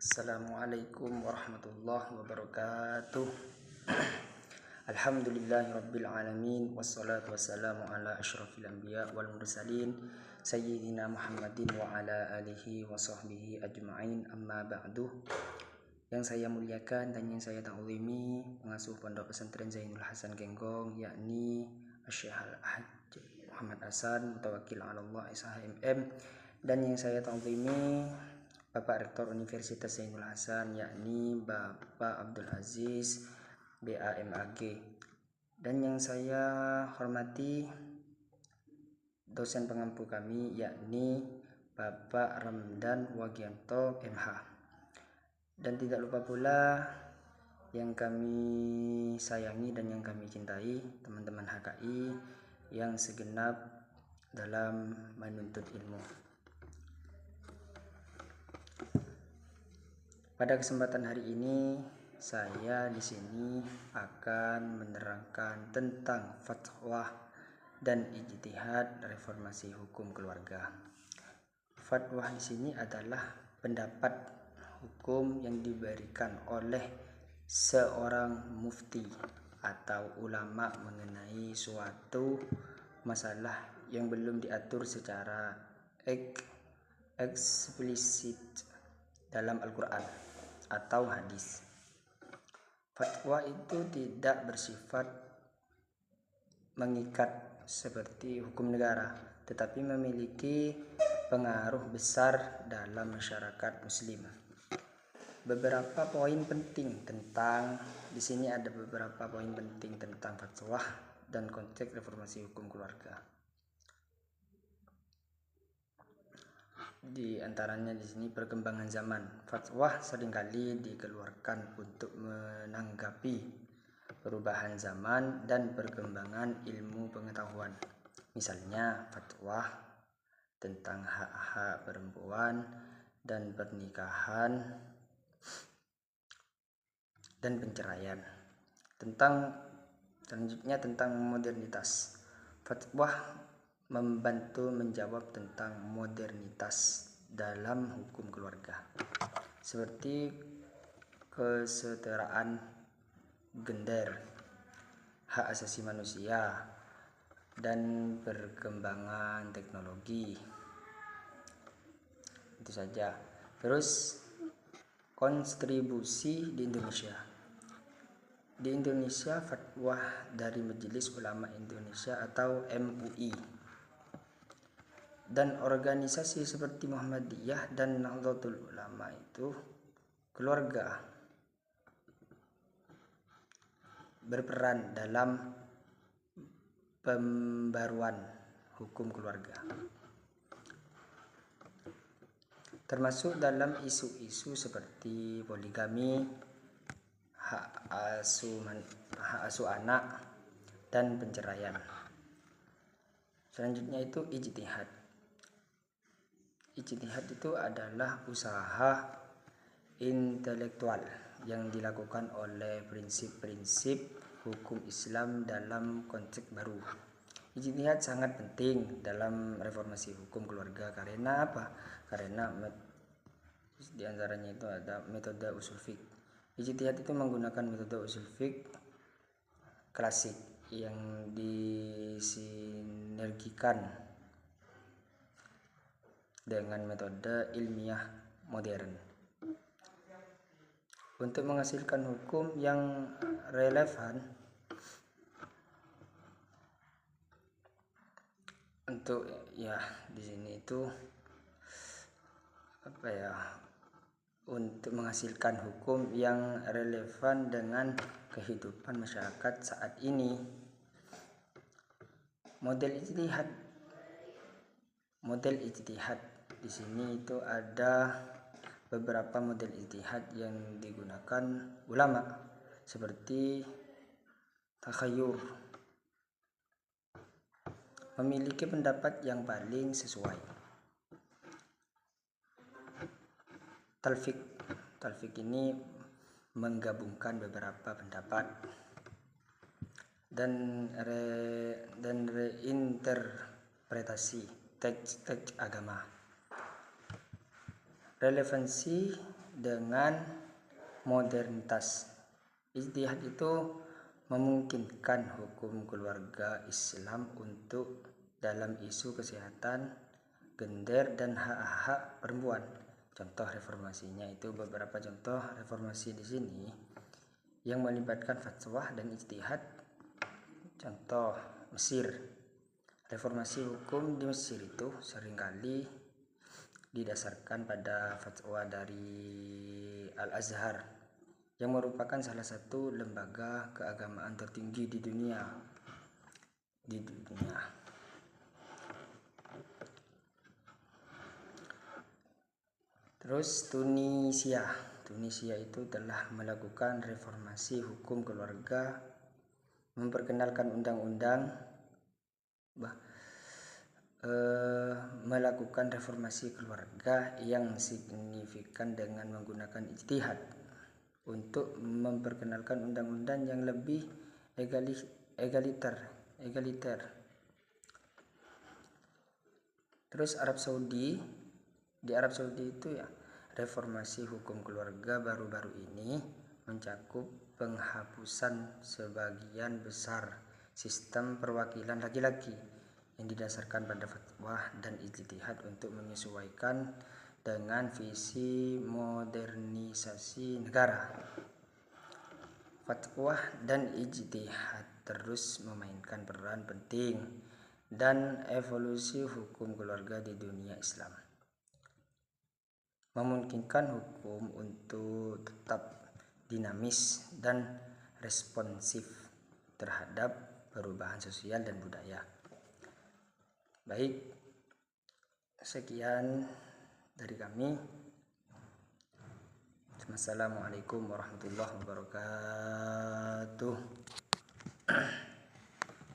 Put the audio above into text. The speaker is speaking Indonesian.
Assalamualaikum warahmatullahi wabarakatuh. Alhamdulillahirabbil alamin wassalatu wassalamu ala asyrafil anbiya wal mursalin sayyidina Muhammadin wa ala alihi wa sahbihi ajma'in, amma ba'du. Yang saya muliakan dan yang saya ta'zimi pengasuh Pondok Pesantren Zainul Hasan Genggong, yakni Syekh Al-Hajj Muhammad Hasan Mutawakkil 'ala Allah SHMM, dan yang saya ta'zimi Bapak Rektor Universitas Zainul Hasan, yakni Bapak Abdul Aziz BAMAG, dan yang saya hormati dosen pengampu kami, yakni Bapak Ramdan Wagianto MH, dan tidak lupa pula yang kami sayangi dan yang kami cintai, teman-teman HKI yang segenap dalam menuntut ilmu. Pada kesempatan hari ini, saya di sini akan menerangkan tentang fatwa dan ijtihad reformasi hukum keluarga. Fatwa di sini adalah pendapat hukum yang diberikan oleh seorang mufti atau ulama mengenai suatu masalah yang belum diatur secara eksplisit dalam Al-Quran atau hadis. Fatwa itu tidak bersifat mengikat seperti hukum negara, tetapi memiliki pengaruh besar dalam masyarakat muslim. Beberapa poin penting tentang di sini ada beberapa poin penting tentang fatwa dan konteks reformasi hukum keluarga. Di antaranya di sini perkembangan zaman. Fatwa seringkali dikeluarkan untuk menanggapi perubahan zaman dan perkembangan ilmu pengetahuan. Misalnya fatwa tentang hak-hak perempuan dan pernikahan dan perceraian. Selanjutnya tentang modernitas. Fatwa membantu menjawab tentang modernitas dalam hukum keluarga, seperti kesetaraan gender, hak asasi manusia, dan perkembangan teknologi. Itu saja. Terus kontribusi di Indonesia. Di Indonesia, fatwa dari Majelis Ulama Indonesia atau MUI dan organisasi seperti Muhammadiyah dan Nahdlatul Ulama itu keluarga berperan dalam pembaruan hukum keluarga, termasuk dalam isu-isu seperti poligami, hak asuh anak, dan perceraian. Selanjutnya itu ijtihad. Ijtihad itu adalah usaha intelektual yang dilakukan oleh prinsip-prinsip hukum Islam dalam konteks baru. Ijtihad sangat penting dalam reformasi hukum keluarga karena apa? Karena di antaranya itu ada metode usul fiqh. Ijtihad itu menggunakan metode usul fiqh klasik yang disinergikan dengan metode ilmiah modern untuk menghasilkan hukum yang relevan untuk di sini itu untuk menghasilkan hukum yang relevan dengan kehidupan masyarakat saat ini. Model ijtihad di sini itu ada beberapa model ijtihad yang digunakan ulama, seperti takhayyur, memiliki pendapat yang paling sesuai. Talfiq ini menggabungkan beberapa pendapat, dan reinterpretasi teks agama. Relevansi dengan modernitas. Ijtihad itu memungkinkan hukum keluarga Islam untuk dalam isu kesehatan, gender, dan hak-hak perempuan. Contoh reformasinya itu beberapa contoh reformasi di sini yang melibatkan fatwa dan ijtihad. Contoh Mesir. Reformasi hukum di Mesir itu seringkali didasarkan pada fatwa dari Al-Azhar yang merupakan salah satu lembaga keagamaan tertinggi di dunia. Terus Tunisia itu telah melakukan reformasi hukum keluarga, memperkenalkan melakukan reformasi keluarga yang signifikan dengan menggunakan ijtihad untuk memperkenalkan undang-undang yang lebih egaliter. Terus di Arab Saudi itu ya, reformasi hukum keluarga baru-baru ini mencakup penghapusan sebagian besar sistem perwakilan laki-laki yang didasarkan pada fatwa dan ijtihad untuk menyesuaikan dengan visi modernisasi negara. Fatwa dan ijtihad terus memainkan peran penting dan evolusi hukum keluarga di dunia Islam, memungkinkan hukum untuk tetap dinamis dan responsif terhadap perubahan sosial dan budaya. Baik, sekian dari kami. Assalamualaikum warahmatullahi wabarakatuh.